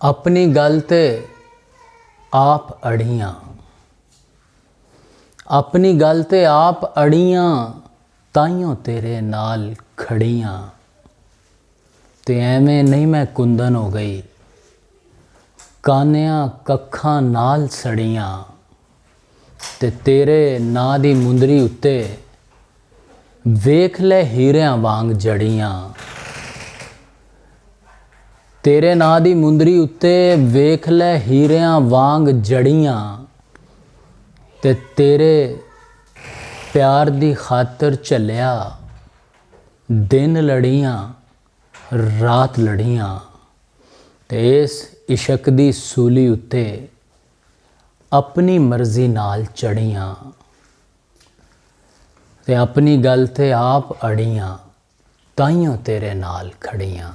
अपनी गल ते आप अड़ियाँ, अपनी गल ते आप अड़ियाँ, ताइयों तेरे नाल खड़ियाँ। ते एवें नहीं मैं कुंदन हो गई, कानियां कक्खां नाल सड़ियाँ। ते तेरे नां दी मुंदरी उत्ते वेख ले हीरियां वांग जड़ियाँ। तेरे नां दी मुंदरी उत्ते वेख ले हीरियां वांग जड़ियाँ। ते तेरे प्यार दी खातर झल्लिया, दिन लड़ियाँ रात लड़ियाँ। ते इस इशक दी सूली उत्ते अपनी मर्जी नाल चढ़ियाँ। ते अपनी गल ते आप अड़ियाँ, ताइयों तेरे नाल खड़ियाँ।